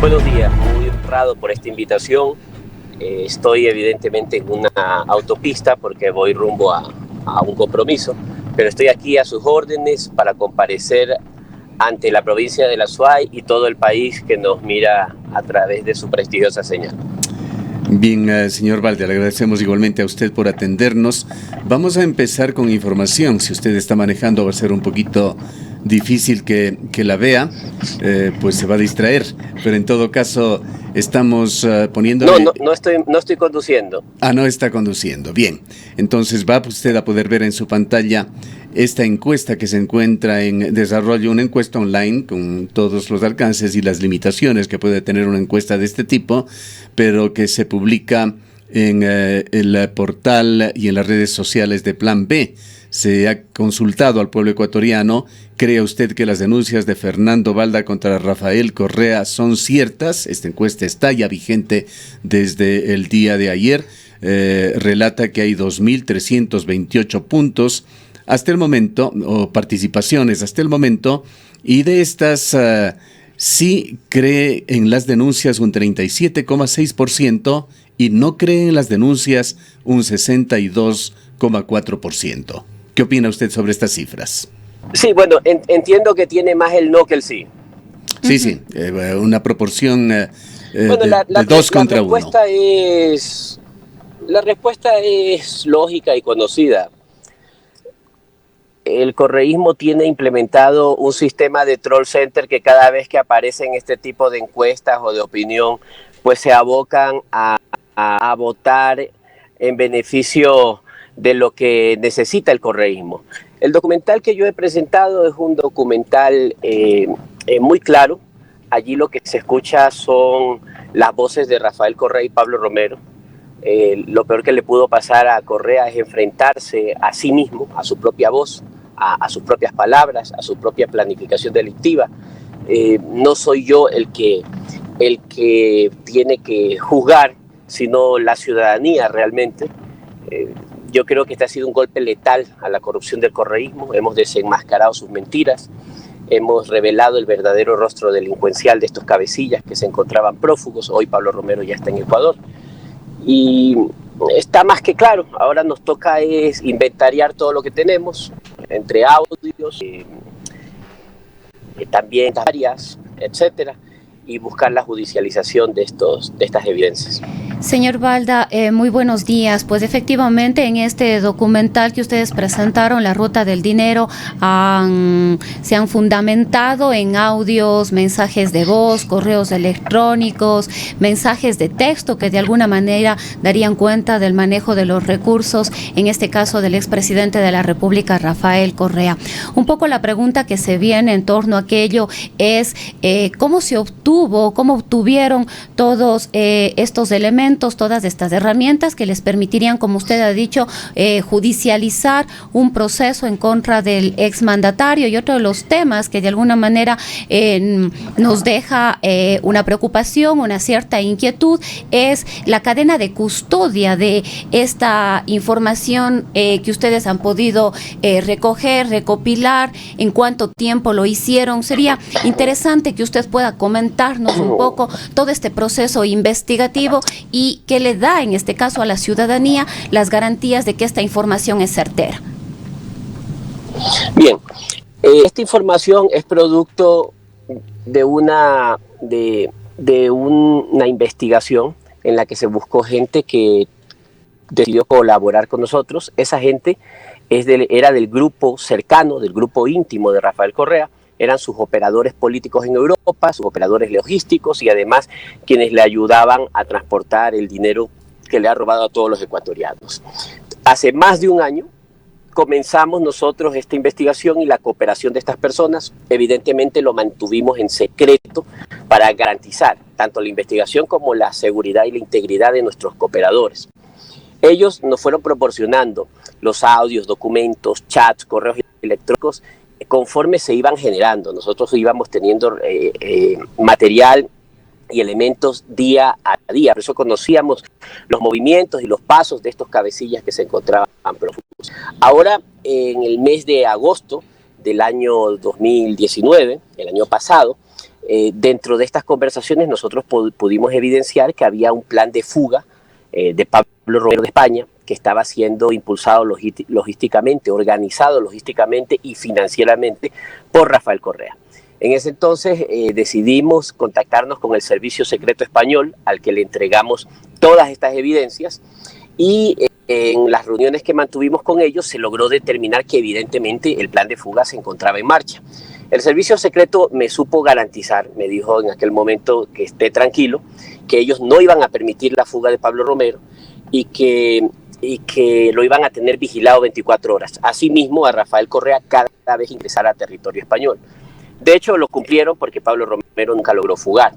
Buenos días, muy honrado por esta invitación. Estoy evidentemente en una autopista porque voy rumbo a un compromiso, pero estoy aquí a sus órdenes para comparecer ante la provincia de la Azuay y todo el país que nos mira a través de su prestigiosa señal. Bien, señor Valde, le agradecemos igualmente a usted por atendernos. Vamos a empezar con información. Si usted está manejando va a ser un poquito difícil que la vea, pues se va a distraer. Pero en todo caso estamos poniéndole... No estoy conduciendo. No está conduciendo. Bien, entonces va usted a poder ver en su pantalla esta encuesta que se encuentra en desarrollo, una encuesta online con todos los alcances y las limitaciones que puede tener una encuesta de este tipo, pero que se publica en el portal y en las redes sociales de Plan B. Se ha consultado al pueblo ecuatoriano. ¿Cree usted que las denuncias de Fernando Balda contra Rafael Correa son ciertas? Esta encuesta está ya vigente desde el día de ayer. Relata que hay 2.328 puntos hasta el momento, o participaciones hasta el momento, y de estas sí cree en las denuncias un 37,6% y no cree en las denuncias un 62,4%. ¿Qué opina usted sobre estas cifras? Sí, bueno, entiendo que tiene más el no que el sí. Sí, una proporción de 2 contra 1. La respuesta es lógica y conocida. El correísmo tiene implementado un sistema de troll center que cada vez que aparecen este tipo de encuestas o de opinión, pues se abocan a votar en beneficio de lo que necesita el correísmo. El documental que yo he presentado es un documental muy claro. Allí lo que se escucha son las voces de Rafael Correa y Pablo Romero. Lo peor que le pudo pasar a Correa es enfrentarse a sí mismo, a su propia voz, a sus propias palabras, a su propia planificación delictiva. No soy yo el que tiene que juzgar, sino la ciudadanía realmente. Yo creo que este ha sido un golpe letal a la corrupción del correísmo. Hemos desenmascarado sus mentiras, hemos revelado el verdadero rostro delincuencial de estos cabecillas que se encontraban prófugos. Hoy Pablo Romero ya está en Ecuador. Y está más que claro, ahora nos toca es inventariar todo lo que tenemos, entre audios, también áreas, etcétera, y buscar la judicialización de estas evidencias. Señor Balda, muy buenos días. Pues efectivamente en este documental que ustedes presentaron, La Ruta del Dinero, se han fundamentado en audios, mensajes de voz, correos electrónicos, mensajes de texto que de alguna manera darían cuenta del manejo de los recursos, en este caso del expresidente de la República, Rafael Correa. Un poco la pregunta que se viene en torno a aquello es cómo obtuvieron todos estos elementos, todas estas herramientas que les permitirían, como usted ha dicho, judicializar un proceso en contra del exmandatario. Y otro de los temas que de alguna manera nos deja una preocupación, una cierta inquietud, es la cadena de custodia de esta información que ustedes han podido recoger, recopilar, en cuánto tiempo lo hicieron. Sería interesante que usted pueda comentarnos un poco todo este proceso investigativo y qué le da en este caso a la ciudadanía las garantías de que esta información es certera. Bien, esta información es producto de una investigación en la que se buscó gente que decidió colaborar con nosotros. Esa gente era del grupo cercano, del grupo íntimo de Rafael Correa. Eran sus operadores políticos en Europa, sus operadores logísticos y además quienes le ayudaban a transportar el dinero que le ha robado a todos los ecuatorianos. Hace más de un año comenzamos nosotros esta investigación y la cooperación de estas personas. Evidentemente lo mantuvimos en secreto para garantizar tanto la investigación como la seguridad y la integridad de nuestros cooperadores. Ellos nos fueron proporcionando los audios, documentos, chats, correos electrónicos conforme se iban generando. Nosotros íbamos teniendo material y elementos día a día. Por eso conocíamos los movimientos y los pasos de estos cabecillas que se encontraban prófugos. Ahora, en el mes de agosto del año 2019, el año pasado, dentro de estas conversaciones nosotros pudimos evidenciar que había un plan de fuga de Pablo Romero de España, que estaba siendo impulsado logísticamente, organizado logísticamente y financieramente por Rafael Correa. En ese entonces decidimos contactarnos con el Servicio Secreto Español, al que le entregamos todas estas evidencias, y en las reuniones que mantuvimos con ellos se logró determinar que evidentemente el plan de fuga se encontraba en marcha. El Servicio Secreto me supo garantizar, me dijo en aquel momento que esté tranquilo, que ellos no iban a permitir la fuga de Pablo Romero y que lo iban a tener vigilado 24 horas. Asimismo, a Rafael Correa cada vez ingresara a territorio español. De hecho, lo cumplieron porque Pablo Romero nunca logró fugar.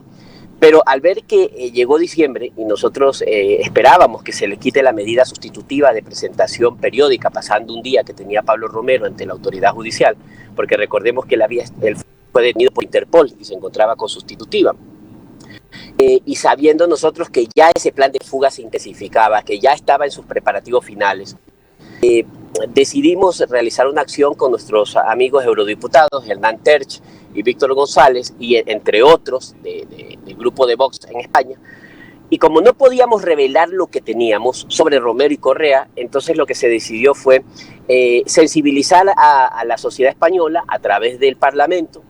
Pero al ver que llegó diciembre y nosotros esperábamos que se le quite la medida sustitutiva de presentación periódica, pasando un día que tenía Pablo Romero ante la autoridad judicial, porque recordemos que él fue detenido por Interpol y se encontraba con sustitutiva. Y sabiendo nosotros que ya ese plan de fuga se intensificaba, que ya estaba en sus preparativos finales, decidimos realizar una acción con nuestros amigos eurodiputados, Hernán Terch y Víctor González, y entre otros del grupo de Vox en España. Y como no podíamos revelar lo que teníamos sobre Romero y Correa, entonces lo que se decidió fue sensibilizar a la sociedad española a través del Parlamento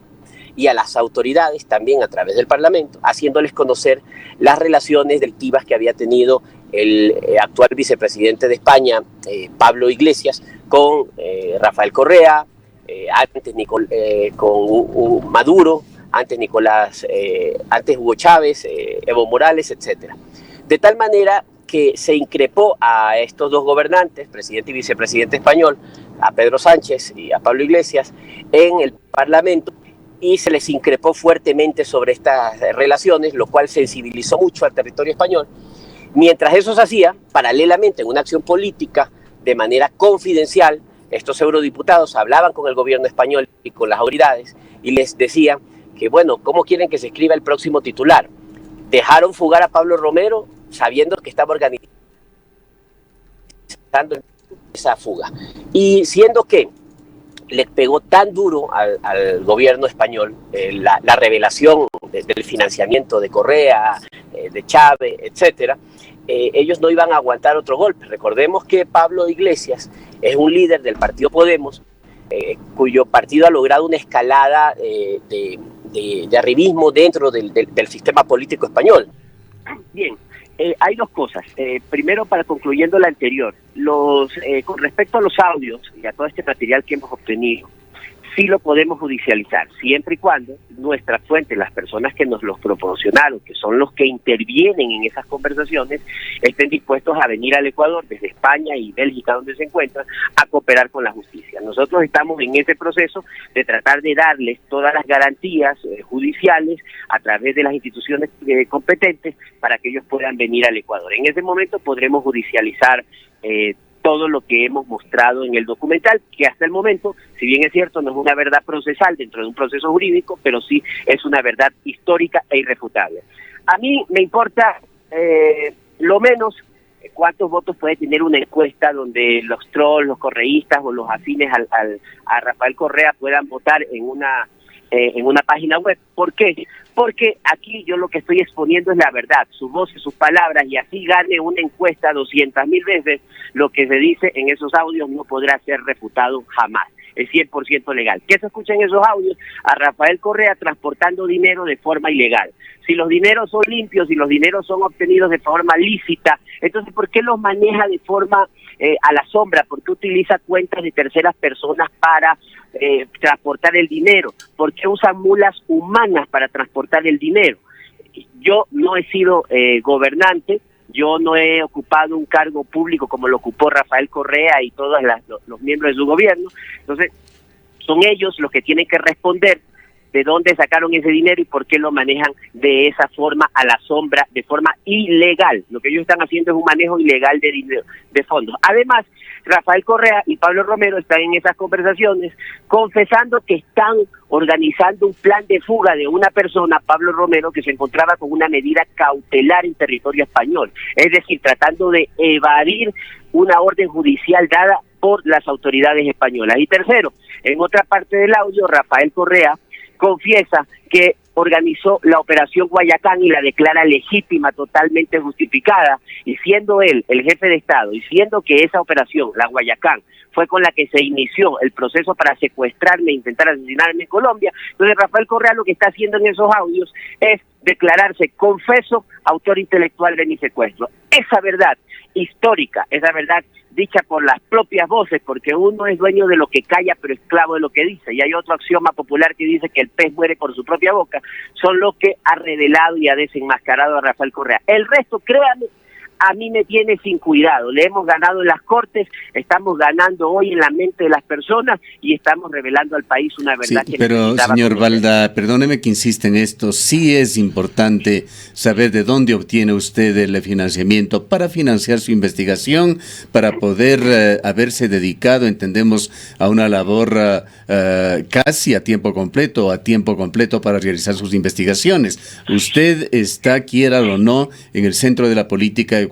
y a las autoridades también a través del Parlamento, haciéndoles conocer las relaciones delictivas que había tenido el actual vicepresidente de España, Pablo Iglesias, con Rafael Correa, antes con Maduro, antes Hugo Chávez, Evo Morales, etc. De tal manera que se increpó a estos dos gobernantes, presidente y vicepresidente español, a Pedro Sánchez y a Pablo Iglesias, en el Parlamento, y se les increpó fuertemente sobre estas relaciones, lo cual sensibilizó mucho al territorio español. Mientras eso se hacía, paralelamente en una acción política, de manera confidencial, estos eurodiputados hablaban con el gobierno español y con las autoridades y les decían que, bueno, ¿cómo quieren que se escriba el próximo titular? Dejaron fugar a Pablo Romero sabiendo que estaba organizando esa fuga. Y siendo que le pegó tan duro al gobierno español la revelación del financiamiento de Correa, de Chávez, etcétera, ellos no iban a aguantar otro golpe. Recordemos que Pablo Iglesias es un líder del partido Podemos, cuyo partido ha logrado una escalada de arribismo dentro del sistema político español. Bien, hay dos cosas. Primero, para concluyendo la anterior, con respecto a los audios y a todo este material que hemos obtenido, sí lo podemos judicializar, siempre y cuando nuestras fuentes, las personas que nos los proporcionaron, que son los que intervienen en esas conversaciones, estén dispuestos a venir al Ecuador desde España y Bélgica, donde se encuentran, a cooperar con la justicia. Nosotros estamos en ese proceso de tratar de darles todas las garantías judiciales a través de las instituciones competentes para que ellos puedan venir al Ecuador. En ese momento podremos judicializar todo lo que hemos mostrado en el documental, que hasta el momento, si bien es cierto, no es una verdad procesal dentro de un proceso jurídico, pero sí es una verdad histórica e irrefutable. A mí me importa lo menos cuántos votos puede tener una encuesta donde los trolls, los correístas o los afines a Rafael Correa puedan votar en una página web. ¿Por qué? Porque aquí yo lo que estoy exponiendo es la verdad, su voz y sus palabras, y así gane una encuesta 200.000 veces, lo que se dice en esos audios no podrá ser refutado jamás. Es 100% legal. ¿Qué se escucha en esos audios? A Rafael Correa transportando dinero de forma ilegal. Si los dineros son limpios, si los dineros son obtenidos de forma lícita, entonces ¿por qué los maneja de forma a la sombra? ¿Por qué utiliza cuentas de terceras personas para transportar el dinero? ¿Por qué usa mulas humanas para transportar el dinero? Yo no he sido gobernante, yo no he ocupado un cargo público como lo ocupó Rafael Correa y todos los miembros de su gobierno. Entonces, son ellos los que tienen que responder de dónde sacaron ese dinero y por qué lo manejan de esa forma a la sombra, de forma ilegal. Lo que ellos están haciendo es un manejo ilegal de dinero, de fondos. Además, Rafael Correa y Pablo Romero están en esas conversaciones confesando que están organizando un plan de fuga de una persona, Pablo Romero, que se encontraba con una medida cautelar en territorio español. Es decir, tratando de evadir una orden judicial dada por las autoridades españolas. Y tercero, en otra parte del audio, Rafael Correa confiesa que organizó la operación Guayacán y la declara legítima, totalmente justificada, y siendo él el jefe de Estado, y siendo que esa operación, la Guayacán, fue con la que se inició el proceso para secuestrarme e intentar asesinarme en Colombia, entonces Rafael Correa lo que está haciendo en esos audios es declararse confeso autor intelectual de mi secuestro. Esa verdad histórica, esa verdad dicha por las propias voces, porque uno es dueño de lo que calla pero esclavo de lo que dice, y hay otro axioma popular que dice que el pez muere por su propia boca, son lo que ha revelado y ha desenmascarado a Rafael Correa. El resto, créanme, a mí me tiene sin cuidado. Le hemos ganado en las cortes, estamos ganando hoy en la mente de las personas y estamos revelando al país una verdad sí, que pero necesitaba señor conocer. Balda, perdóneme que insista en esto, sí es importante saber de dónde obtiene usted el financiamiento para financiar su investigación, para poder haberse dedicado, entendemos, a una labor casi a tiempo completo para realizar sus investigaciones. Usted está, quiera o no, en el centro de la política ecuatoriana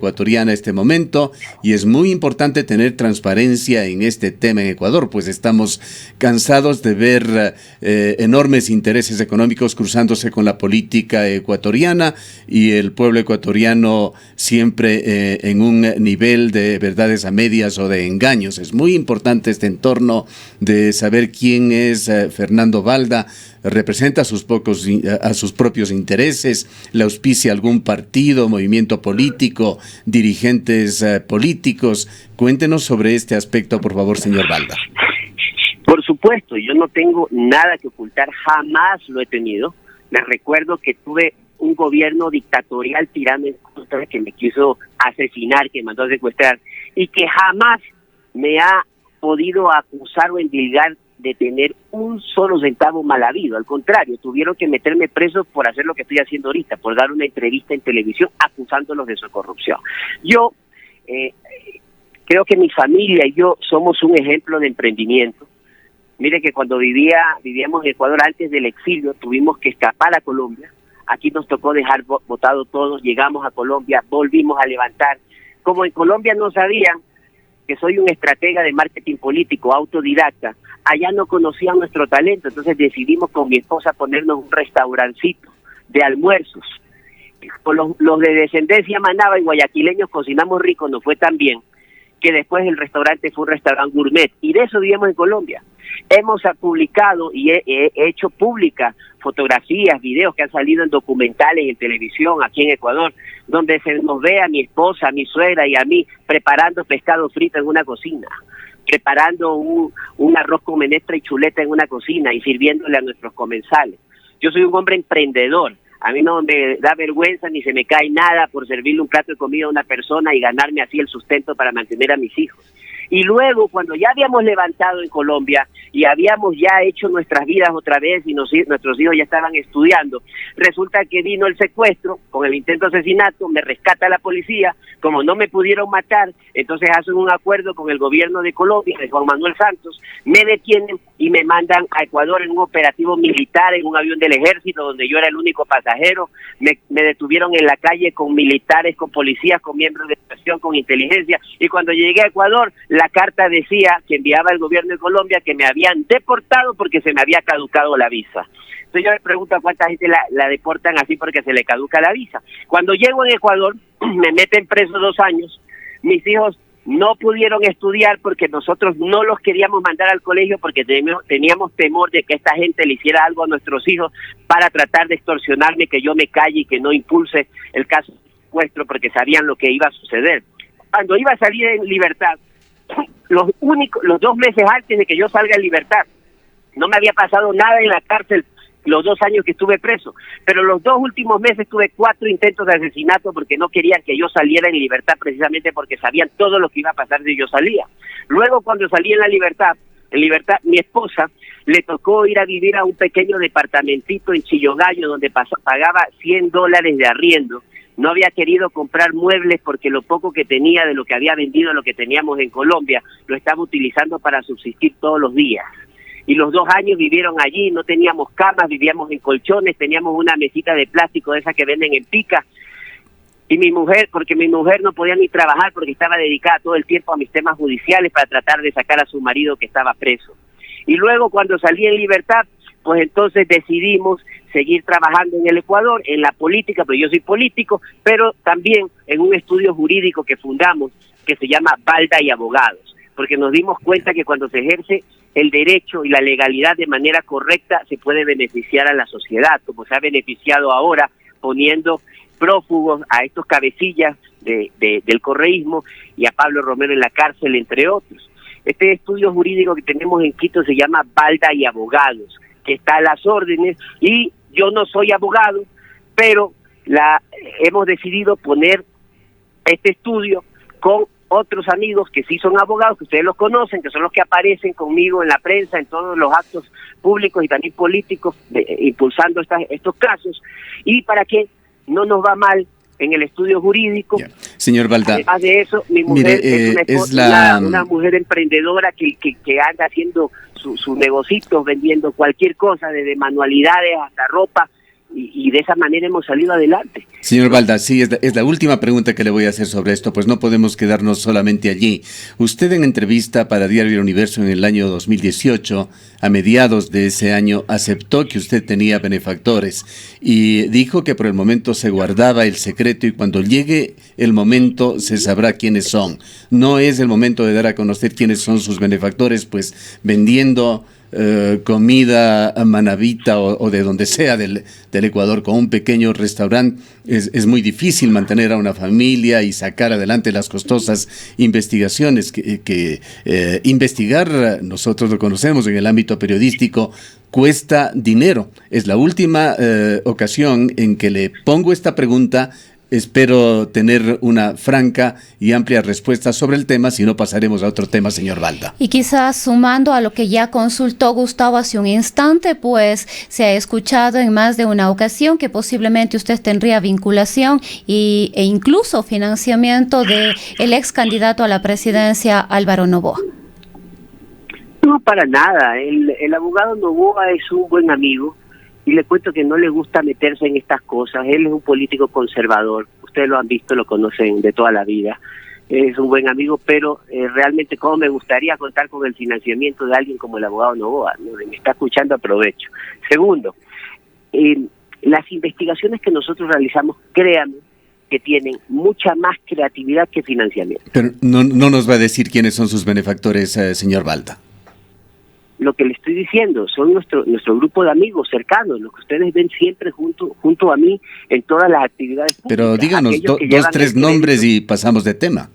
en este momento, y es muy importante tener transparencia en este tema en Ecuador, pues estamos cansados de ver enormes intereses económicos cruzándose con la política ecuatoriana y el pueblo ecuatoriano siempre en un nivel de verdades a medias o de engaños. Es muy importante este entorno de saber quién es Fernando Balda, representa a sus propios intereses, le auspicia algún partido, movimiento político, dirigentes políticos. Cuéntenos sobre este aspecto, por favor, señor Balda. Por supuesto, yo no tengo nada que ocultar, jamás lo he tenido. Les recuerdo que tuve un gobierno dictatorial tirano en contra, que me quiso asesinar, que me mandó a secuestrar, y que jamás me ha podido acusar o endilgar de tener un solo centavo mal habido. Al contrario, tuvieron que meterme preso por hacer lo que estoy haciendo ahorita, por dar una entrevista en televisión acusándolos de su corrupción. Yo creo que mi familia y yo somos un ejemplo de emprendimiento. Mire que cuando vivíamos en Ecuador antes del exilio, tuvimos que escapar a Colombia. Aquí nos tocó dejar botado todos, llegamos a Colombia, volvimos a levantar. Como en Colombia no sabían que soy un estratega de marketing político, autodidacta, allá no conocían nuestro talento, entonces decidimos con mi esposa ponernos un restaurancito de almuerzos. Con los de descendencia manaba y guayaquileños cocinamos rico, nos fue tan bien, que después el restaurante fue un restaurante gourmet, y de eso vivimos en Colombia. Hemos publicado y he hecho pública fotografías, videos que han salido en documentales, en televisión, aquí en Ecuador, donde se nos ve a mi esposa, a mi suegra y a mí preparando pescado frito en una cocina, preparando un arroz con menestra y chuleta en una cocina y sirviéndole a nuestros comensales. Yo soy un hombre emprendedor. A mí no me da vergüenza ni se me cae nada por servirle un plato de comida a una persona y ganarme así el sustento para mantener a mis hijos. Y luego, cuando ya habíamos levantado en Colombia y habíamos ya hecho nuestras vidas otra vez y nuestros hijos ya estaban estudiando, resulta que vino el secuestro con el intento de asesinato, me rescata la policía, como no me pudieron matar, entonces hacen un acuerdo con el gobierno de Colombia, de Juan Manuel Santos, me detienen y me mandan a Ecuador en un operativo militar, en un avión del ejército, donde yo era el único pasajero. Me detuvieron en la calle con militares, con policías, con miembros de presión, con inteligencia, y cuando llegué a Ecuador, la carta decía que enviaba el gobierno de Colombia que me habían deportado porque se me había caducado la visa. Entonces yo me pregunto a cuánta gente la deportan así porque se le caduca la visa. Cuando llego en Ecuador, me meten preso 2 años, mis hijos no pudieron estudiar porque nosotros no los queríamos mandar al colegio porque teníamos temor de que esta gente le hiciera algo a nuestros hijos para tratar de extorsionarme, que yo me calle y que no impulse el caso secuestro porque sabían lo que iba a suceder. Cuando iba a salir en libertad, los 2 meses antes de que yo salga en libertad, no me había pasado nada en la cárcel los 2 años que estuve preso, pero los 2 últimos meses tuve 4 intentos de asesinato porque no querían que yo saliera en libertad, precisamente porque sabían todo lo que iba a pasar si yo salía. Luego, cuando salí en libertad, mi esposa le tocó ir a vivir a un pequeño departamentito en Chillogallo donde pagaba $100 de arriendo. No había querido comprar muebles porque lo poco que tenía de lo que había vendido, lo que teníamos en Colombia, lo estaba utilizando para subsistir todos los días. Y los 2 años vivieron allí, no teníamos camas, vivíamos en colchones, teníamos una mesita de plástico de esas que venden en Pica. Y mi mujer no podía ni trabajar porque estaba dedicada todo el tiempo a mis temas judiciales para tratar de sacar a su marido que estaba preso. Y luego, cuando salí en libertad, pues entonces decidimos seguir trabajando en el Ecuador, en la política, pero yo soy político, pero también en un estudio jurídico que fundamos que se llama Balda y Abogados, porque nos dimos cuenta que cuando se ejerce el derecho y la legalidad de manera correcta se puede beneficiar a la sociedad, como se ha beneficiado ahora poniendo prófugos a estos cabecillas del correísmo y a Pablo Romero en la cárcel, entre otros. Este estudio jurídico que tenemos en Quito se llama Balda y Abogados, que está a las órdenes, y yo no soy abogado, pero hemos decidido poner este estudio con otros amigos que sí son abogados, que ustedes los conocen, que son los que aparecen conmigo en la prensa, en todos los actos públicos y también políticos, impulsando estos casos, y para que no nos va mal en el estudio jurídico. Yeah. Señor Balda, además de eso, mi mujer es una mujer emprendedora que anda haciendo su negocito, vendiendo cualquier cosa, desde manualidades hasta ropa, y de esa manera hemos salido adelante. Señor Balda, sí, es la última pregunta que le voy a hacer sobre esto, pues no podemos quedarnos solamente allí. Usted en entrevista para Diario El Universo en el año 2018, a mediados de ese año, aceptó que usted tenía benefactores y dijo que por el momento se guardaba el secreto y cuando llegue el momento se sabrá quiénes son. No es el momento de dar a conocer quiénes son sus benefactores, pues vendiendo comida manabita o de donde sea del Ecuador con un pequeño restaurante, es muy difícil mantener a una familia y sacar adelante las costosas investigaciones que investigar, nosotros lo conocemos en el ámbito periodístico, cuesta dinero. Es la última ocasión en que le pongo esta pregunta. Espero tener una franca y amplia respuesta sobre el tema, si no pasaremos a otro tema, señor Balda. Y quizás sumando a lo que ya consultó Gustavo hace un instante, pues se ha escuchado en más de una ocasión que posiblemente usted tendría vinculación e incluso financiamiento de el ex candidato a la presidencia, Álvaro Noboa. No, para nada. El abogado Noboa es un buen amigo. Y le cuento que no le gusta meterse en estas cosas. Él es un político conservador. Ustedes lo han visto, lo conocen de toda la vida. Es un buen amigo, pero realmente como me gustaría contar con el financiamiento de alguien como el abogado Noboa, ¿no? Me está escuchando, aprovecho. Segundo, las investigaciones que nosotros realizamos, créanme, que tienen mucha más creatividad que financiamiento. Pero no nos va a decir quiénes son sus benefactores, señor Balda. Lo que le estoy diciendo, son nuestro grupo de amigos cercanos, los que ustedes ven siempre junto a mí en todas las actividades públicas. Pero díganos tres nombres y pasamos de tema.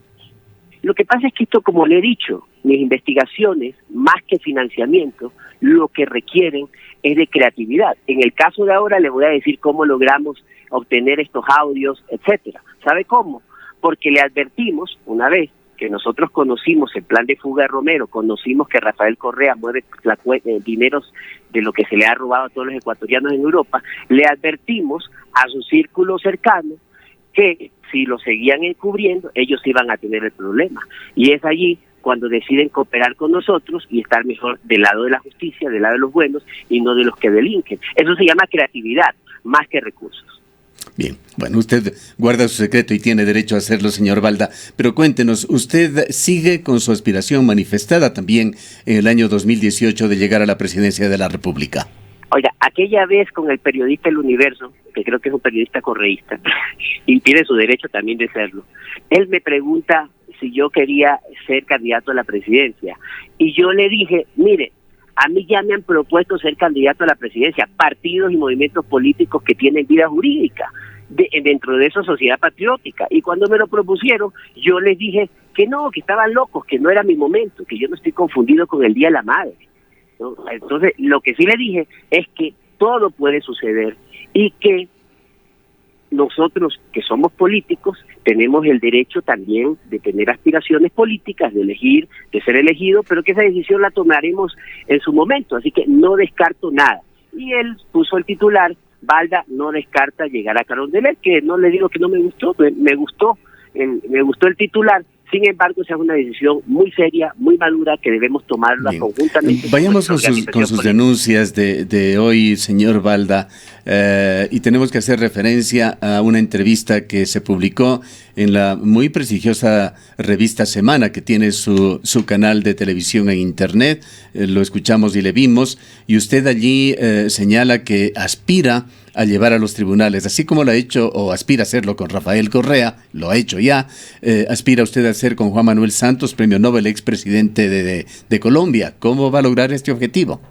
Lo que pasa es que esto, como le he dicho, mis investigaciones, más que financiamiento, lo que requieren es de creatividad. En el caso de ahora le voy a decir cómo logramos obtener estos audios, etcétera. ¿Sabe cómo? Porque le advertimos una vez que nosotros conocimos el plan de fuga de Romero, conocimos que Rafael Correa mueve dineros de lo que se le ha robado a todos los ecuatorianos en Europa, le advertimos a su círculo cercano que si lo seguían encubriendo, ellos iban a tener el problema. Y es allí cuando deciden cooperar con nosotros y estar mejor del lado de la justicia, del lado de los buenos y no de los que delinquen. Eso se llama creatividad, más que recursos. Bien, bueno, usted guarda su secreto y tiene derecho a hacerlo, señor Balda, pero cuéntenos, ¿usted sigue con su aspiración manifestada también en el año 2018 de llegar a la presidencia de la República? Oiga, aquella vez con el periodista El Universo, que creo que es un periodista correísta, y tiene su derecho también de serlo, él me pregunta si yo quería ser candidato a la presidencia, y yo le dije, mire, a mí ya me han propuesto ser candidato a la presidencia, partidos y movimientos políticos que tienen vida jurídica, dentro de esa sociedad patriótica. Y cuando me lo propusieron, yo les dije que no, que estaban locos, que no era mi momento, que yo no estoy confundido con el Día de la Madre, ¿no? Entonces, lo que sí le dije es que todo puede suceder y que nosotros, que somos políticos, tenemos el derecho también de tener aspiraciones políticas, de elegir, de ser elegido, pero que esa decisión la tomaremos en su momento, así que no descarto nada. Y él puso el titular, Balda no descarta llegar a Carondelet, que no le digo que no me gustó, me gustó el titular. Sin embargo, esa es una decisión muy seria, muy madura, que debemos tomarla conjuntamente. Vayamos con sus denuncias de hoy, señor Balda. y tenemos que hacer referencia a una entrevista que se publicó en la muy prestigiosa revista Semana, que tiene su canal de televisión en internet. Lo escuchamos y le vimos, y usted allí señala que aspira a llevar a los tribunales, así como lo ha hecho o aspira a hacerlo con Rafael Correa, lo ha hecho ya, aspira usted a hacer con Juan Manuel Santos, premio Nobel, expresidente de Colombia. ¿Cómo va a lograr este objetivo?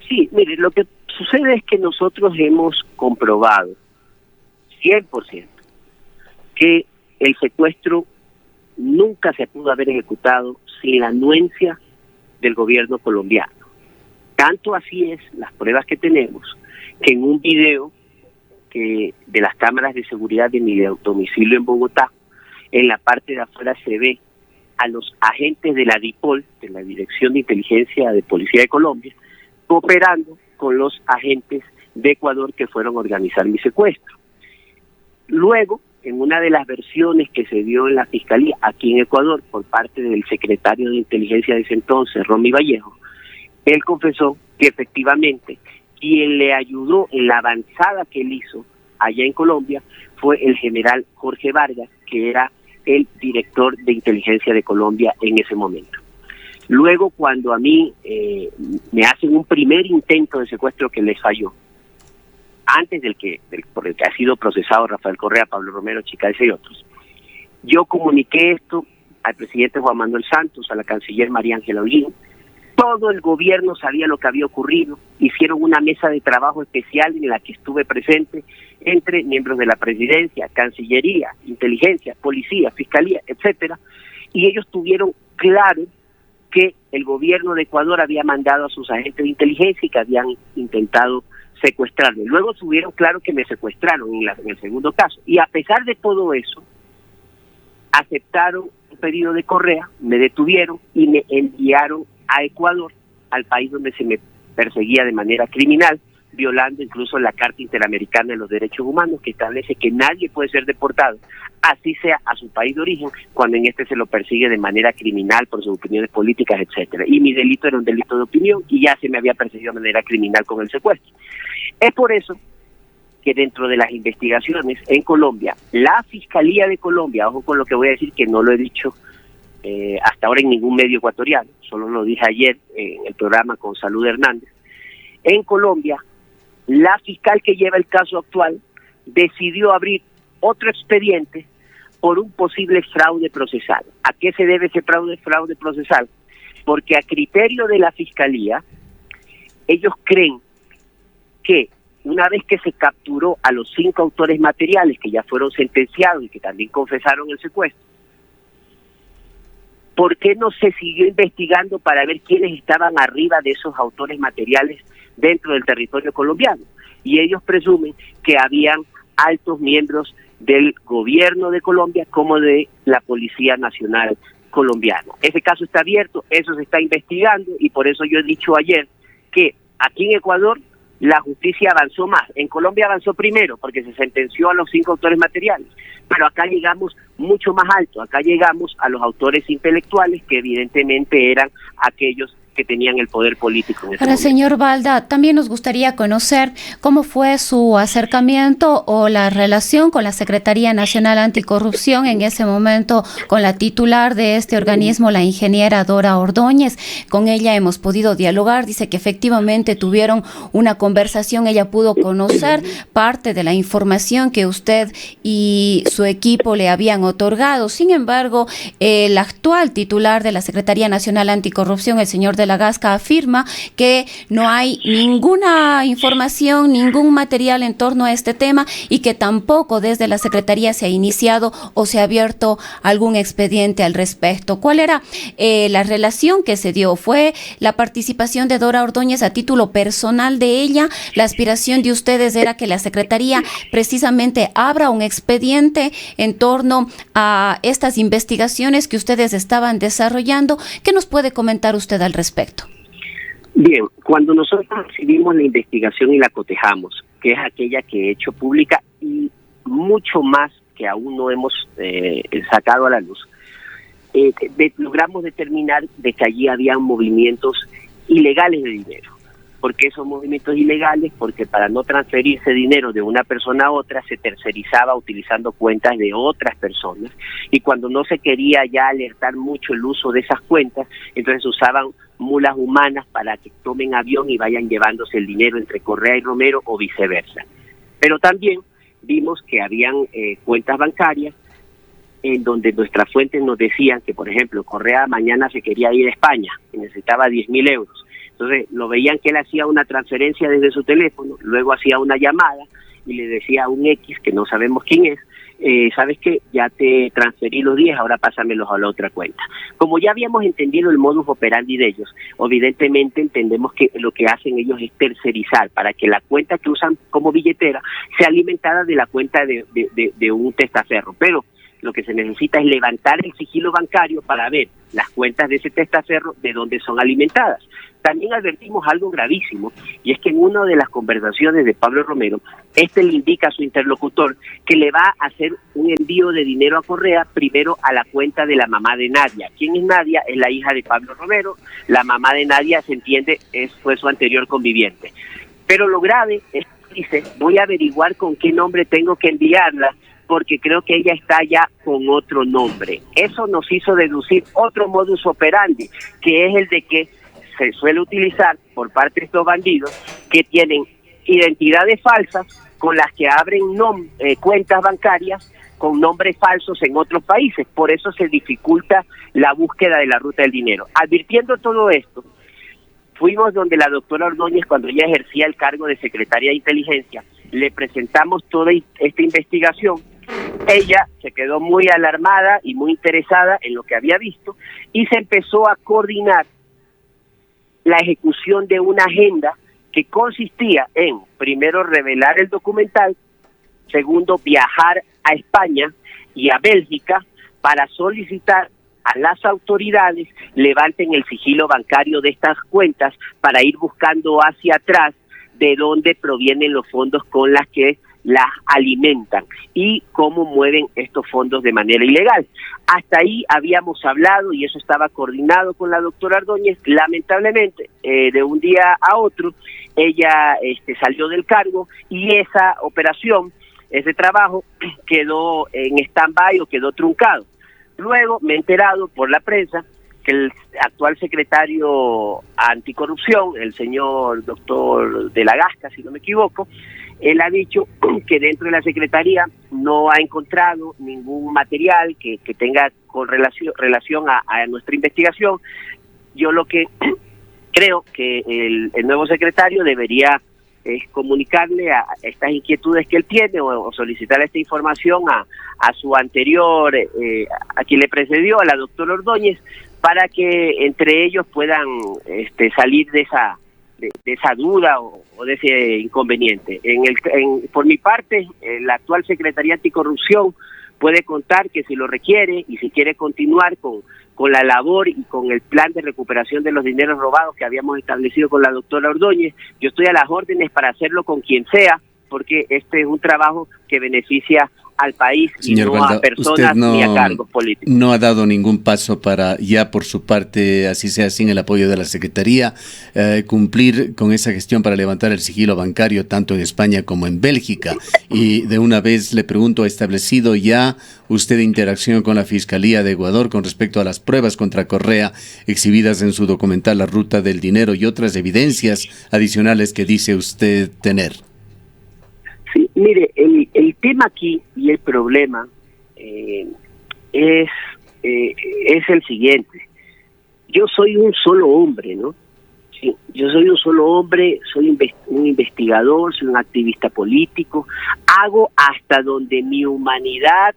Sí, mire, lo que sucede es que nosotros hemos comprobado 100% que el secuestro nunca se pudo haber ejecutado sin la anuencia del gobierno colombiano. Tanto así es las pruebas que tenemos, que en un video que de las cámaras de seguridad de mi domicilio en Bogotá, en la parte de afuera se ve a los agentes de la DIPOL, de la Dirección de Inteligencia de Policía de Colombia, cooperando con los agentes de Ecuador que fueron a organizar mi secuestro. Luego, en una de las versiones que se dio en la Fiscalía aquí en Ecuador por parte del secretario de Inteligencia de ese entonces, Romy Vallejo, él confesó que efectivamente quien le ayudó en la avanzada que él hizo allá en Colombia fue el general Jorge Vargas, que era el director de inteligencia de Colombia en ese momento. Luego, cuando a mí me hacen un primer intento de secuestro que les falló, antes por el que ha sido procesado Rafael Correa, Pablo Romero, Chicalce y otros, yo comuniqué esto al presidente Juan Manuel Santos, a la canciller María Ángela Holguín. Todo el gobierno sabía lo que había ocurrido. Hicieron una mesa de trabajo especial en la que estuve presente entre miembros de la presidencia, Cancillería, Inteligencia, Policía, Fiscalía, etcétera, y ellos tuvieron claro que el gobierno de Ecuador había mandado a sus agentes de inteligencia y que habían intentado secuestrarme. Luego tuvieron claro que me secuestraron en el segundo caso. Y a pesar de todo eso, aceptaron un pedido de Correa, me detuvieron y me enviaron a Ecuador, al país donde se me perseguía de manera criminal, violando incluso la Carta Interamericana de los Derechos Humanos, que establece que nadie puede ser deportado, así sea a su país de origen, cuando en este se lo persigue de manera criminal por sus opiniones políticas, etcétera. Y mi delito era un delito de opinión y ya se me había perseguido de manera criminal con el secuestro. Es por eso que dentro de las investigaciones en Colombia, la Fiscalía de Colombia, ojo con lo que voy a decir, que no lo he dicho hasta ahora en ningún medio ecuatoriano, solo lo dije ayer en el programa con Salud Hernández, en Colombia, la fiscal que lleva el caso actual decidió abrir otro expediente por un posible fraude procesal. ¿A qué se debe ese fraude procesal? Porque a criterio de la Fiscalía, ellos creen que una vez que se capturó a los 5 autores materiales que ya fueron sentenciados y que también confesaron el secuestro, ¿por qué no se siguió investigando para ver quiénes estaban arriba de esos autores materiales dentro del territorio colombiano? Y ellos presumen que habían altos miembros del gobierno de Colombia como de la Policía Nacional colombiana. Ese caso está abierto, eso se está investigando y por eso yo he dicho ayer que aquí en Ecuador la justicia avanzó más. En Colombia avanzó primero porque se sentenció a los 5 autores materiales, pero acá llegamos mucho más alto, acá llegamos a los autores intelectuales que evidentemente eran aquellos que tenían el poder político en ese Ahora, momento. señor Balda, también nos gustaría conocer cómo fue su acercamiento o la relación con la Secretaría Nacional Anticorrupción en ese momento, con la titular de este organismo, la ingeniera Dora Ordóñez. Con ella hemos podido dialogar, dice que efectivamente tuvieron una conversación, ella pudo conocer parte de la información que usted y su equipo le habían otorgado. Sin embargo, el actual titular de la Secretaría Nacional Anticorrupción, el señor de la Gasca, afirma que no hay ninguna información, ningún material en torno a este tema y que tampoco desde la Secretaría se ha iniciado o se ha abierto algún expediente al respecto. ¿Cuál era la relación que se dio? ¿Fue la participación de Dora Ordóñez a título personal de ella? ¿La aspiración de ustedes era que la Secretaría precisamente abra un expediente en torno a estas investigaciones que ustedes estaban desarrollando? ¿Qué nos puede comentar usted al respecto? Bien, cuando nosotros recibimos la investigación y la cotejamos, que es aquella que he hecho pública y mucho más que aún no hemos sacado a la luz, logramos determinar de que allí había movimientos ilegales de dinero. porque son movimientos ilegales, porque para no transferirse dinero de una persona a otra se tercerizaba utilizando cuentas de otras personas, y cuando no se quería ya alertar mucho el uso de esas cuentas, entonces usaban mulas humanas para que tomen avión y vayan llevándose el dinero entre Correa y Romero o viceversa. Pero también vimos que habían cuentas bancarias en donde nuestras fuentes nos decían que, por ejemplo, Correa mañana se quería ir a España y necesitaba 10.000 euros. Entonces lo veían que él hacía una transferencia desde su teléfono, luego hacía una llamada y le decía a un X, que no sabemos quién es, ¿sabes qué? Ya te transferí los 10, ahora pásamelos a la otra cuenta. Como ya habíamos entendido el modus operandi de ellos, evidentemente entendemos que lo que hacen ellos es tercerizar para que la cuenta que usan como billetera sea alimentada de la cuenta de un testaferro. Pero lo que se necesita es levantar el sigilo bancario para ver las cuentas de ese testaferro de dónde son alimentadas. También advertimos algo gravísimo, y es que en una de las conversaciones de Pablo Romero, le indica a su interlocutor que le va a hacer un envío de dinero a Correa, primero a la cuenta de la mamá de Nadia. ¿Quién es Nadia? Es la hija de Pablo Romero. La mamá de Nadia, se entiende, fue su anterior conviviente. Pero lo grave es que dice, voy a averiguar con qué nombre tengo que enviarla, porque creo que ella está ya con otro nombre. Eso nos hizo deducir otro modus operandi, que es el de que se suele utilizar por parte de estos bandidos que tienen identidades falsas con las que abren cuentas bancarias con nombres falsos en otros países. Por eso se dificulta la búsqueda de la ruta del dinero. Advirtiendo todo esto, fuimos donde la doctora Ordóñez, cuando ella ejercía el cargo de secretaria de inteligencia, le presentamos toda esta investigación. Ella se quedó muy alarmada y muy interesada en lo que había visto y se empezó a coordinar la ejecución de una agenda que consistía en, primero, revelar el documental, segundo, viajar a España y a Bélgica para solicitar a las autoridades levanten el sigilo bancario de estas cuentas para ir buscando hacia atrás de dónde provienen los fondos con las que las alimentan y cómo mueven estos fondos de manera ilegal. Hasta ahí habíamos hablado y eso estaba coordinado con la doctora Ordóñez. Lamentablemente, de un día a otro, ella salió del cargo y esa operación, ese trabajo, quedó en stand-by o quedó truncado. Luego me he enterado por la prensa que el actual secretario anticorrupción, el señor doctor de la Gasca, si no me equivoco, él ha dicho que dentro de la Secretaría no ha encontrado ningún material que tenga con relación a nuestra investigación. Yo lo que creo que el nuevo secretario debería comunicarle a estas inquietudes que él tiene o solicitar esta información a su anterior, a quien le precedió, a la doctora Ordóñez, para que entre ellos puedan salir de esa duda o de ese inconveniente. Por mi parte, la actual Secretaría Anticorrupción puede contar que si lo requiere y si quiere continuar con la labor y con el plan de recuperación de los dineros robados que habíamos establecido con la doctora Ordóñez, yo estoy a las órdenes para hacerlo con quien sea, porque este es un trabajo que beneficia al país Señor y no Balda, a personas ni a cargos políticos. No ha dado ningún paso para ya por su parte, así sea sin el apoyo de la Secretaría, cumplir con esa gestión para levantar el sigilo bancario tanto en España como en Bélgica. Y de una vez le pregunto, ¿ha establecido ya usted interacción con la Fiscalía de Ecuador con respecto a las pruebas contra Correa exhibidas en su documental La Ruta del Dinero y otras evidencias adicionales que dice usted tener? Sí, mire, el tema aquí y el problema es el siguiente. Yo soy un solo hombre, ¿no? Sí, yo soy un solo hombre, soy un investigador, soy un activista político, hago hasta donde mi humanidad,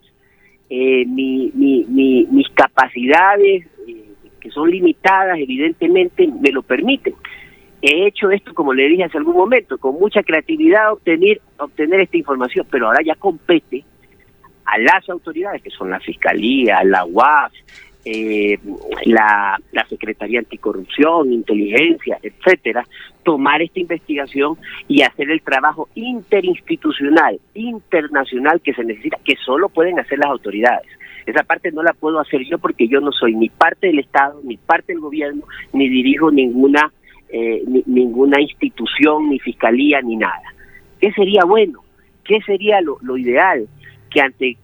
mis capacidades, que son limitadas, evidentemente, me lo permiten. He hecho esto, como le dije hace algún momento, con mucha creatividad obtener esta información, pero ahora ya compete a las autoridades, que son la Fiscalía, la UAF, la Secretaría Anticorrupción, Inteligencia, etcétera, tomar esta investigación y hacer el trabajo interinstitucional, internacional que se necesita, que solo pueden hacer las autoridades. Esa parte no la puedo hacer yo porque yo no soy ni parte del Estado, ni parte del gobierno, ni dirijo ninguna ninguna institución, ni fiscalía, ni nada. ¿Qué sería bueno? ¿Qué sería lo ideal? Que ante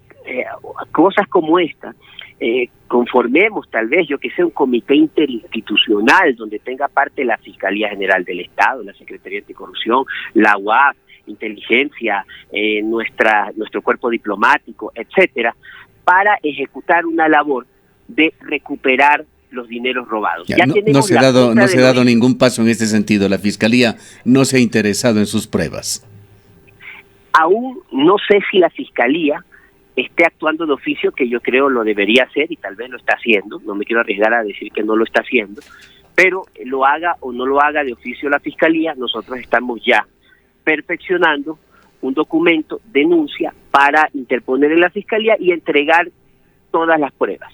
cosas como esta, conformemos tal vez, yo que sé, un comité interinstitucional donde tenga parte la Fiscalía General del Estado, la Secretaría Anticorrupción, la UAF, Inteligencia, nuestro cuerpo diplomático, etcétera, para ejecutar una labor de recuperar los dineros robados. No se ha dado ningún paso en este sentido. La Fiscalía no se ha interesado en sus pruebas. Aún no sé si la Fiscalía esté actuando de oficio, que yo creo lo debería hacer y tal vez lo está haciendo. No me quiero arriesgar a decir que no lo está haciendo, pero lo haga o no lo haga de oficio la Fiscalía, nosotros estamos ya perfeccionando un documento, denuncia, para interponer en la Fiscalía y entregar todas las pruebas.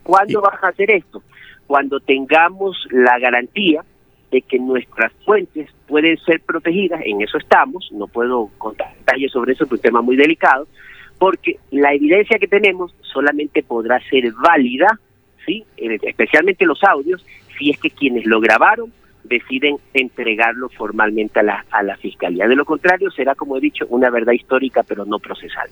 ¿Cuándo vas a hacer esto? Cuando tengamos la garantía de que nuestras fuentes pueden ser protegidas. En eso estamos, no puedo contar detalles sobre eso, porque es un tema muy delicado, porque la evidencia que tenemos solamente podrá ser válida, ¿sí?, especialmente los audios, si es que quienes lo grabaron deciden entregarlo formalmente a la Fiscalía. De lo contrario, será, como he dicho, una verdad histórica, pero no procesal.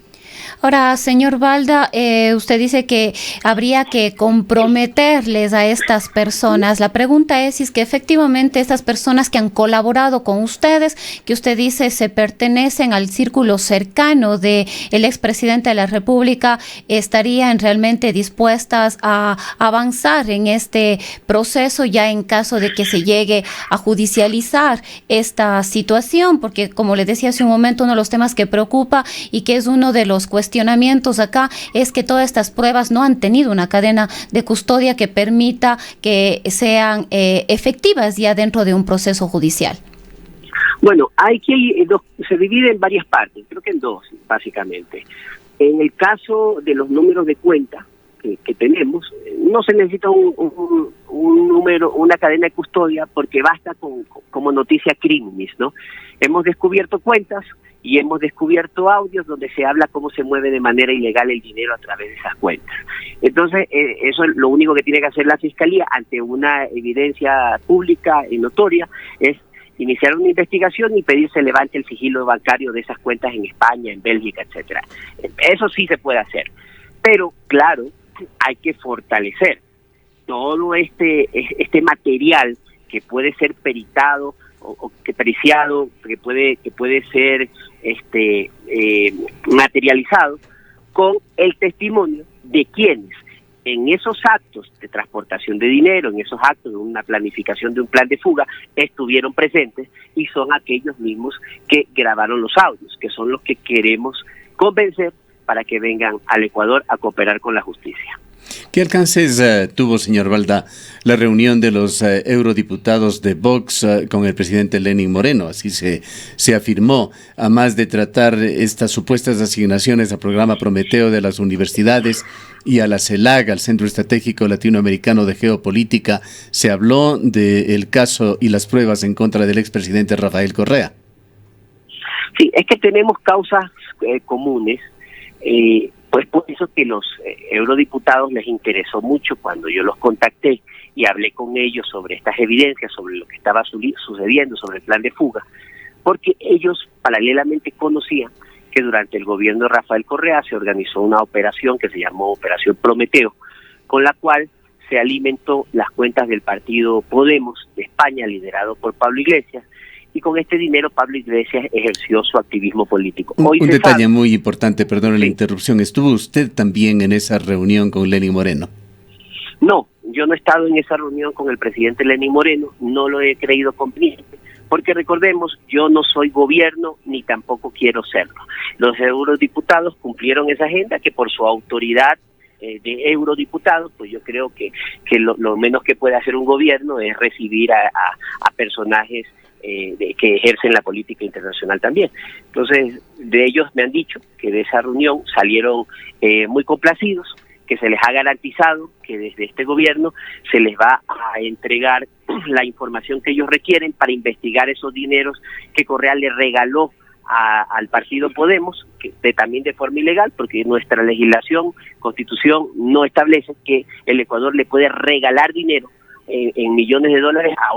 Ahora, señor Balda, usted dice que habría que comprometerles a estas personas. La pregunta es si es que efectivamente estas personas que han colaborado con ustedes, que usted dice se pertenecen al círculo cercano del expresidente de la República, estarían realmente dispuestas a avanzar en este proceso ya en caso de que se llegue a judicializar esta situación, porque como le decía hace un momento, uno de los temas que preocupa y que es uno de los cuestionamientos acá es que todas estas pruebas no han tenido una cadena de custodia que permita que sean efectivas ya dentro de un proceso judicial. Bueno, se divide en varias partes, creo que en dos, básicamente. En el caso de los números de cuenta que tenemos, no se necesita un número, una cadena de custodia, porque basta como noticia criminis, ¿no? Hemos descubierto cuentas y hemos descubierto audios donde se habla cómo se mueve de manera ilegal el dinero a través de esas cuentas. Entonces, eso es lo único que tiene que hacer la Fiscalía ante una evidencia pública y notoria, es iniciar una investigación y pedir se levante el sigilo bancario de esas cuentas en España, en Bélgica, etcétera. Eso sí se puede hacer, pero claro, hay que fortalecer todo este material que puede ser peritado o que periciado, que puede ser materializado con el testimonio de quienes en esos actos de transportación de dinero, en esos actos de una planificación de un plan de fuga, estuvieron presentes, y son aquellos mismos que grabaron los audios, que son los que queremos convencer para que vengan al Ecuador a cooperar con la justicia. ¿Qué alcances tuvo, señor Balda, la reunión de los eurodiputados de Vox con el presidente Lenín Moreno? Así se afirmó, a más de tratar estas supuestas asignaciones al programa Prometeo de las universidades y a la CELAC, al Centro Estratégico Latinoamericano de Geopolítica, se habló del caso y las pruebas en contra del expresidente Rafael Correa. Sí, es que tenemos causas comunes. Pues por eso que los eurodiputados les interesó mucho cuando yo los contacté y hablé con ellos sobre estas evidencias, sobre lo que estaba sucediendo, sobre el plan de fuga, porque ellos paralelamente conocían que durante el gobierno de Rafael Correa se organizó una operación que se llamó Operación Prometeo, con la cual se alimentó las cuentas del partido Podemos de España, liderado por Pablo Iglesias, y con este dinero Pablo Iglesias ejerció su activismo político. Un detalle muy importante, perdón la interrupción, ¿estuvo usted también en esa reunión con Lenín Moreno? No, yo no he estado en esa reunión con el presidente Lenín Moreno, no lo he creído conveniente, porque recordemos, yo no soy gobierno ni tampoco quiero serlo. Los eurodiputados cumplieron esa agenda que por su autoridad de eurodiputados, pues yo creo que lo menos que puede hacer un gobierno es recibir a personajes que ejercen la política internacional también. Entonces, de ellos me han dicho que de esa reunión salieron muy complacidos, que se les ha garantizado que desde este gobierno se les va a entregar la información que ellos requieren para investigar esos dineros que Correa le regaló al partido Podemos, que también de forma ilegal, porque nuestra legislación, constitución, no establece que el Ecuador le puede regalar dinero en millones de dólares a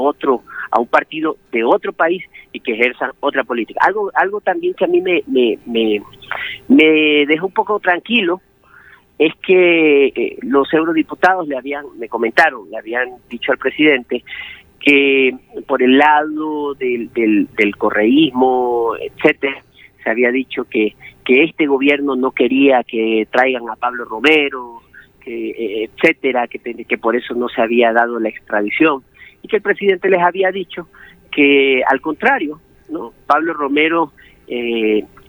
un partido de otro país y que ejerzan otra política. Algo también que a mí me dejó un poco tranquilo es que los eurodiputados le habían dicho al presidente que por el lado del correísmo, etcétera, se había dicho que este gobierno no quería que traigan a Pablo Romero, etcétera, que por eso no se había dado la extradición, y que el presidente les había dicho que al contrario, ¿no? Pablo Romero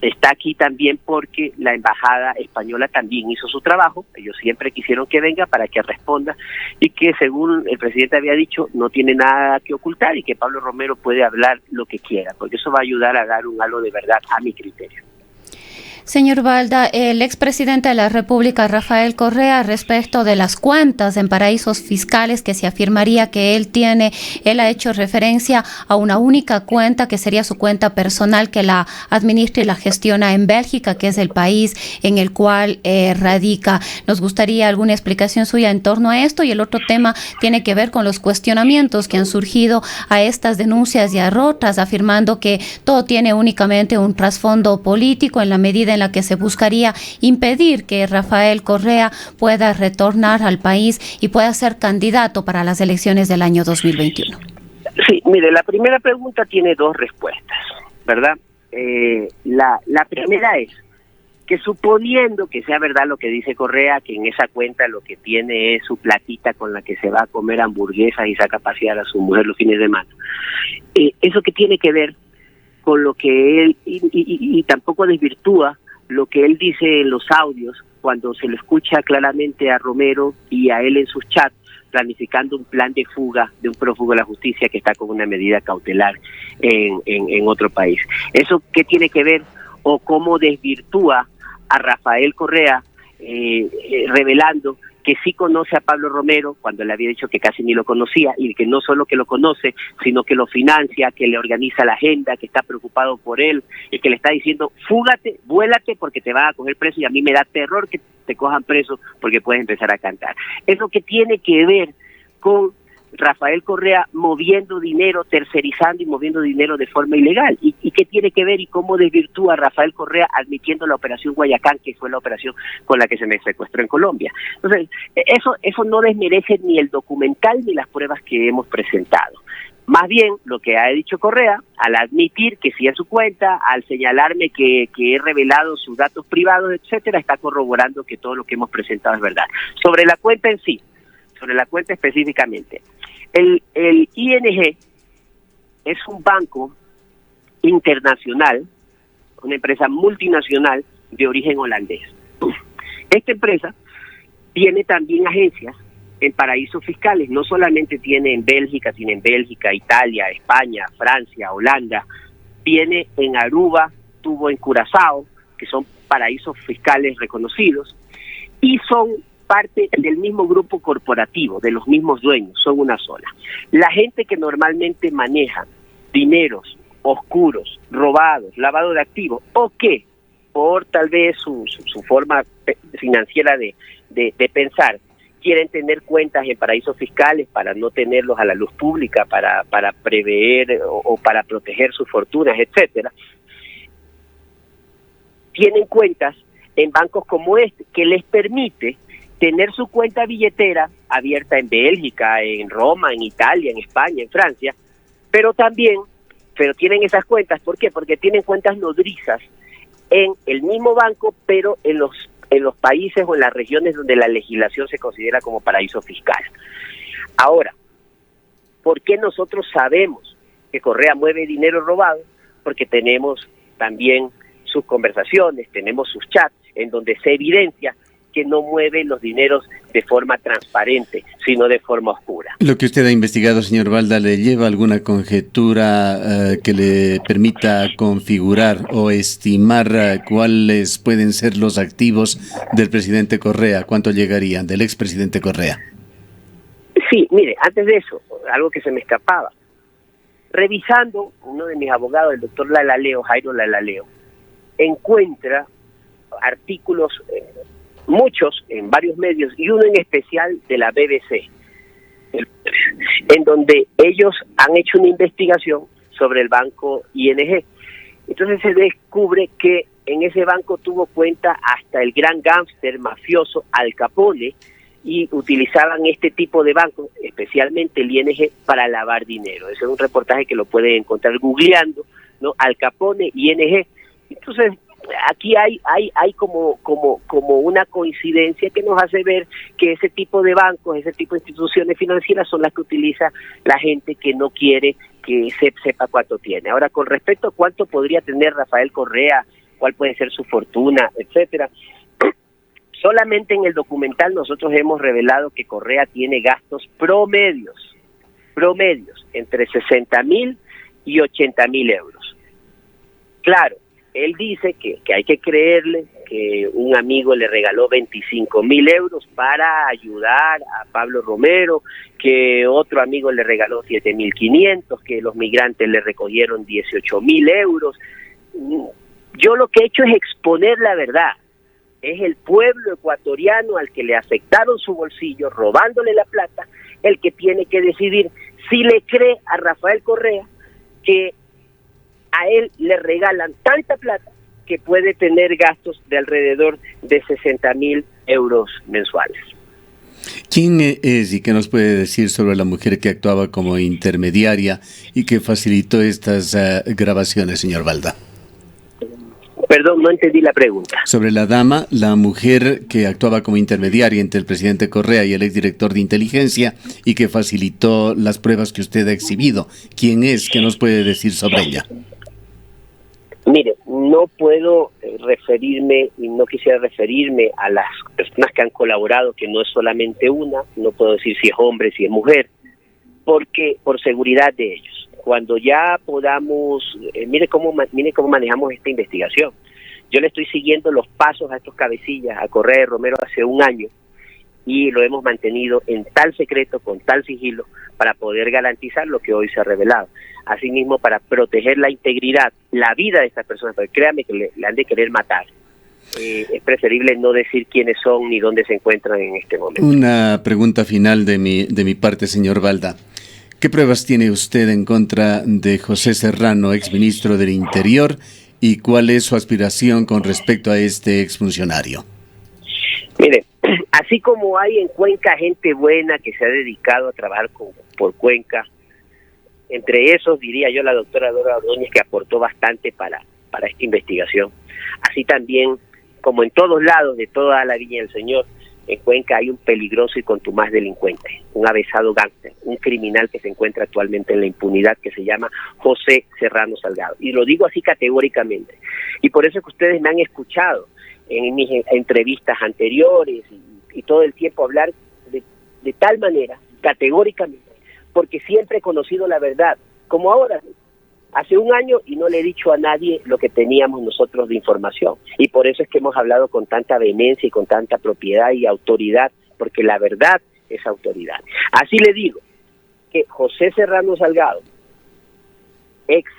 está aquí también porque la embajada española también hizo su trabajo. Ellos siempre quisieron que venga para que responda, y que según el presidente había dicho no tiene nada que ocultar y que Pablo Romero puede hablar lo que quiera, porque eso va a ayudar a dar un halo de verdad a mi criterio. Señor Balda, el expresidente de la República, Rafael Correa, respecto de las cuentas en paraísos fiscales que se afirmaría que él ha hecho referencia a una única cuenta que sería su cuenta personal, que la administra y la gestiona en Bélgica, que es el país en el cual radica. Nos gustaría alguna explicación suya en torno a esto. Y el otro tema tiene que ver con los cuestionamientos que han surgido a estas denuncias y a otras, afirmando que todo tiene únicamente un trasfondo político en la medida en la que se buscaría impedir que Rafael Correa pueda retornar al país y pueda ser candidato para las elecciones del año 2021. Sí, mire, la primera pregunta tiene dos respuestas, ¿verdad? La primera es que, suponiendo que sea verdad lo que dice Correa, que en esa cuenta lo que tiene es su platita con la que se va a comer hamburguesas y saca a pasear a su mujer los fines de semana, eso que tiene que ver con lo que él, y tampoco desvirtúa lo que él dice en los audios, cuando se lo escucha claramente a Romero y a él en sus chats, planificando un plan de fuga de un prófugo de la justicia que está con una medida cautelar en otro país. ¿Eso qué tiene que ver, o cómo desvirtúa a Rafael Correa, revelando que sí conoce a Pablo Romero, cuando le había dicho que casi ni lo conocía, y que no solo que lo conoce, sino que lo financia, que le organiza la agenda, que está preocupado por él, y que le está diciendo, fúgate, vuélate, porque te van a coger preso, y a mí me da terror que te cojan preso porque puedes empezar a cantar? Eso que tiene que ver con Rafael Correa moviendo dinero, tercerizando y moviendo dinero de forma ilegal. ¿Y qué tiene que ver y cómo desvirtúa a Rafael Correa admitiendo la operación Guayacán, que fue la operación con la que se me secuestró en Colombia? Entonces, eso no desmerece ni el documental ni las pruebas que hemos presentado. Más bien, lo que ha dicho Correa, al admitir que sí es su cuenta, al señalarme que he revelado sus datos privados, etcétera, está corroborando que todo lo que hemos presentado es verdad. Sobre la cuenta en sí, sobre la cuenta específicamente, el ING es un banco internacional, una empresa multinacional de origen holandés. Esta empresa tiene también agencias en paraísos fiscales, no solamente tiene en Bélgica, tiene en Bélgica, Italia, España, Francia, Holanda, tiene en Aruba, tuvo en Curazao, que son paraísos fiscales reconocidos, y son parte del mismo grupo corporativo, de los mismos dueños, son una sola. La gente que normalmente maneja dineros oscuros, robados, lavado de activos, o que por tal vez su forma financiera de pensar, quieren tener cuentas en paraísos fiscales para no tenerlos a la luz pública, para prever o para proteger sus fortunas, etcétera, tienen cuentas en bancos como este, que les permite tener su cuenta billetera abierta en Bélgica, en Roma, en Italia, en España, en Francia, pero tienen esas cuentas. ¿Por qué? Porque tienen cuentas nodrizas en el mismo banco, pero en los países o en las regiones donde la legislación se considera como paraíso fiscal. Ahora, ¿por qué nosotros sabemos que Correa mueve dinero robado? Porque tenemos también sus conversaciones, tenemos sus chats, en donde se evidencia que no mueve los dineros de forma transparente, sino de forma oscura. Lo que usted ha investigado, señor Balda, ¿le lleva alguna conjetura que le permita configurar o estimar cuáles pueden ser los activos del presidente Correa? ¿Cuánto llegarían del expresidente Correa? Sí, mire, antes de eso, algo que se me escapaba. Revisando, uno de mis abogados, el doctor Lalaleo, Jairo Lalaleo, encuentra artículos muchos en varios medios, y uno en especial de la BBC, en donde ellos han hecho una investigación sobre el banco ING. Entonces se descubre que en ese banco tuvo cuenta hasta el gran gángster mafioso Al Capone, y utilizaban este tipo de bancos, especialmente el ING, para lavar dinero. Ese es un reportaje que lo pueden encontrar googleando, ¿no? Al Capone, ING. Entonces, aquí hay como una coincidencia que nos hace ver que ese tipo de bancos, ese tipo de instituciones financieras son las que utiliza la gente que no quiere que sepa cuánto tiene. Ahora, con respecto a cuánto podría tener Rafael Correa, cuál puede ser su fortuna, etcétera, solamente en el documental nosotros hemos revelado que Correa tiene gastos promedios, entre 60.000 y 80.000 euros. Claro, él dice que hay que creerle que un amigo le regaló 25.000 euros para ayudar a Pablo Romero, que otro amigo le regaló 7.500, que los migrantes le recogieron 18.000 euros. Yo lo que he hecho es exponer la verdad. Es el pueblo ecuatoriano al que le afectaron su bolsillo, robándole la plata, el que tiene que decidir si le cree a Rafael Correa que a él le regalan tanta plata que puede tener gastos de alrededor de 60.000 euros mensuales. ¿Quién es y qué nos puede decir sobre la mujer que actuaba como intermediaria y que facilitó estas grabaciones, señor Balda? Perdón, no entendí la pregunta. Sobre la dama, la mujer que actuaba como intermediaria entre el presidente Correa y el exdirector de inteligencia y que facilitó las pruebas que usted ha exhibido. ¿Quién es? ¿Qué nos puede decir sobre ella? Mire, no puedo referirme y no quisiera referirme a las personas que han colaborado, que no es solamente una, no puedo decir si es hombre, si es mujer, porque por seguridad de ellos. Cuando ya podamos, mire cómo manejamos esta investigación. Yo le estoy siguiendo los pasos a estos cabecillas, a Correa y Romero, hace un año, y lo hemos mantenido en tal secreto, con tal sigilo, para poder garantizar lo que hoy se ha revelado. Asimismo, para proteger la integridad, la vida de estas personas, porque créanme que le han de querer matar. Es preferible no decir quiénes son ni dónde se encuentran en este momento. Una pregunta final de mi parte, señor Balda. ¿Qué pruebas tiene usted en contra de José Serrano, exministro del Interior, y cuál es su aspiración con respecto a este exfuncionario? Mire, así como hay en Cuenca gente buena que se ha dedicado a trabajar por Cuenca, entre esos diría yo la doctora Dora Ordóñez, que aportó bastante para esta investigación, así también como en todos lados de toda la Viña del Señor, en Cuenca hay un peligroso y contumaz delincuente, un avesado gángster, un criminal que se encuentra actualmente en la impunidad, que se llama José Serrano Salgado. Y lo digo así categóricamente. Y por eso es que ustedes me han escuchado en mis entrevistas anteriores y todo el tiempo hablar de tal manera, categóricamente, porque siempre he conocido la verdad, como ahora, hace un año, y no le he dicho a nadie lo que teníamos nosotros de información. Y por eso es que hemos hablado con tanta vehemencia y con tanta propiedad y autoridad, porque la verdad es autoridad. Así le digo que José Serrano Salgado, ex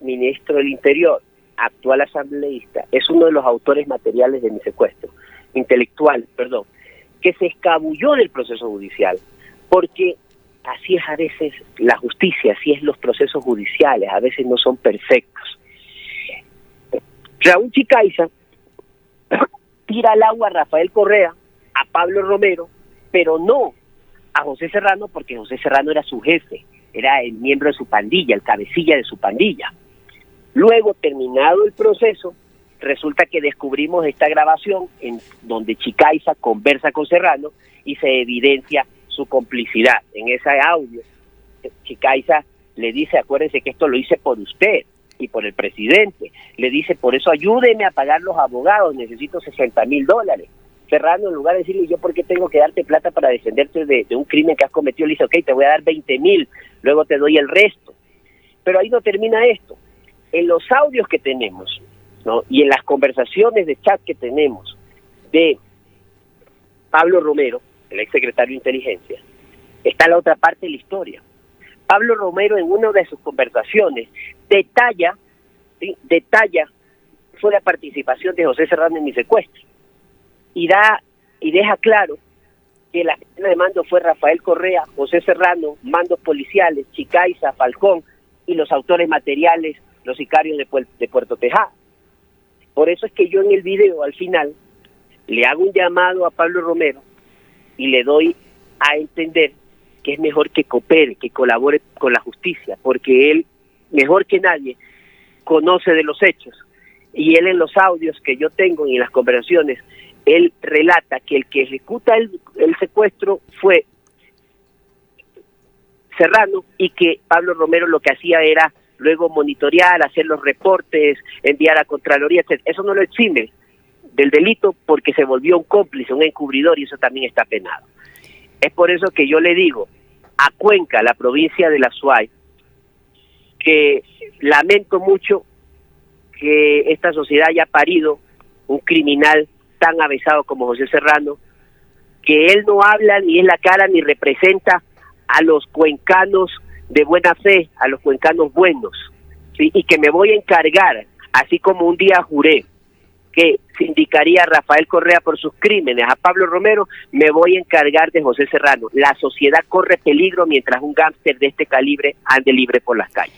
ministro del Interior, actual asambleísta, es uno de los autores materiales de mi secuestro, que se escabulló del proceso judicial, porque así es a veces la justicia, así es los procesos judiciales, a veces no son perfectos. Raúl Chicaiza tira al agua a Rafael Correa, a Pablo Romero, pero no a José Serrano, porque José Serrano era su jefe, era el miembro de su pandilla, el cabecilla de su pandilla. Luego, terminado el proceso, resulta que descubrimos esta grabación en donde Chicaiza conversa con Serrano y se evidencia su complicidad. En ese audio, Chicaiza le dice, acuérdense que esto lo hice por usted y por el presidente. Le dice, por eso ayúdeme a pagar los abogados, necesito $60,000. Serrano, en lugar de decirle, yo por qué tengo que darte plata para defenderte de un crimen que has cometido, le dice, ok, te voy a dar 20,000, luego te doy el resto. Pero ahí no termina esto. En los audios que tenemos, ¿no?, y en las conversaciones de chat que tenemos de Pablo Romero, el exsecretario de Inteligencia, está la otra parte de la historia. Pablo Romero, en una de sus conversaciones, detalla fue la participación de José Serrano en mi secuestro, y deja claro que la cadena de mando fue Rafael Correa, José Serrano, mandos policiales, Chicaiza, Falcón y los autores materiales, los sicarios de Puerto Tejada. Por eso es que yo en el video al final le hago un llamado a Pablo Romero y le doy a entender que es mejor que coopere, que colabore con la justicia, porque él, mejor que nadie, conoce de los hechos. Y él en los audios que yo tengo y en las conversaciones, él relata que el que ejecuta el secuestro fue Serrano y que Pablo Romero lo que hacía era luego monitorear, hacer los reportes, enviar a Contraloría, etc. Eso no lo exime del delito porque se volvió un cómplice, un encubridor, y eso también está penado. Es por eso que yo le digo a Cuenca, la provincia de la Suay, que lamento mucho que esta sociedad haya parido un criminal tan avesado como José Serrano, que él no habla ni es la cara ni representa a los cuencanos de buena fe, a los cuencanos buenos, ¿sí? Y que me voy a encargar, así como un día juré que se indicaría a Rafael Correa por sus crímenes, a Pablo Romero, me voy a encargar de José Serrano. La sociedad corre peligro mientras un gángster de este calibre ande libre por las calles.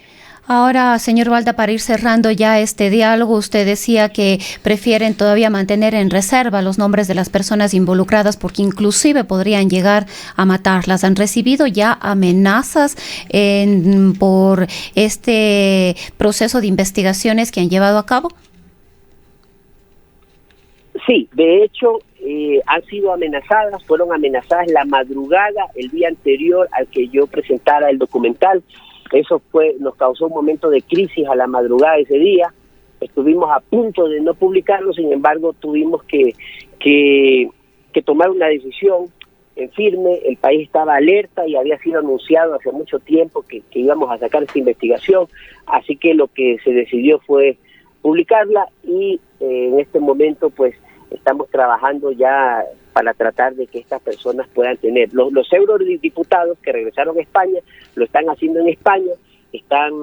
Ahora, señor Balda, para ir cerrando ya este diálogo, usted decía que prefieren todavía mantener en reserva los nombres de las personas involucradas porque inclusive podrían llegar a matarlas. ¿Han recibido ya amenazas por este proceso de investigaciones que han llevado a cabo? Sí, de hecho, han sido amenazadas, fueron amenazadas la madrugada, el día anterior al que yo presentara el documental. Eso nos causó un momento de crisis a la madrugada de ese día. Estuvimos a punto de no publicarlo, sin embargo, tuvimos que tomar una decisión en firme. El país estaba alerta y había sido anunciado hace mucho tiempo que íbamos a sacar esta investigación. Así que lo que se decidió fue publicarla y en este momento, pues, estamos trabajando ya para tratar de que estas personas puedan tener. Los eurodiputados que regresaron a España lo están haciendo en España, están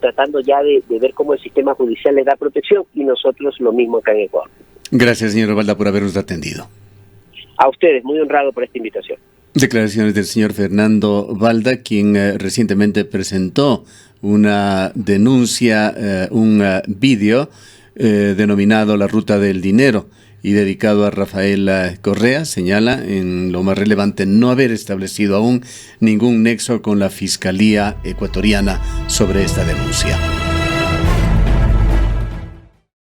tratando ya de ver cómo el sistema judicial les da protección y nosotros lo mismo acá en Ecuador. Gracias, señor Balda, por habernos atendido. A ustedes, muy honrado por esta invitación. Declaraciones del señor Fernando Balda, quien recientemente presentó una denuncia, un vídeo denominado La Ruta del Dinero y dedicado a Rafael Correa. Señala en lo más relevante no haber establecido aún ningún nexo con la Fiscalía ecuatoriana sobre esta denuncia.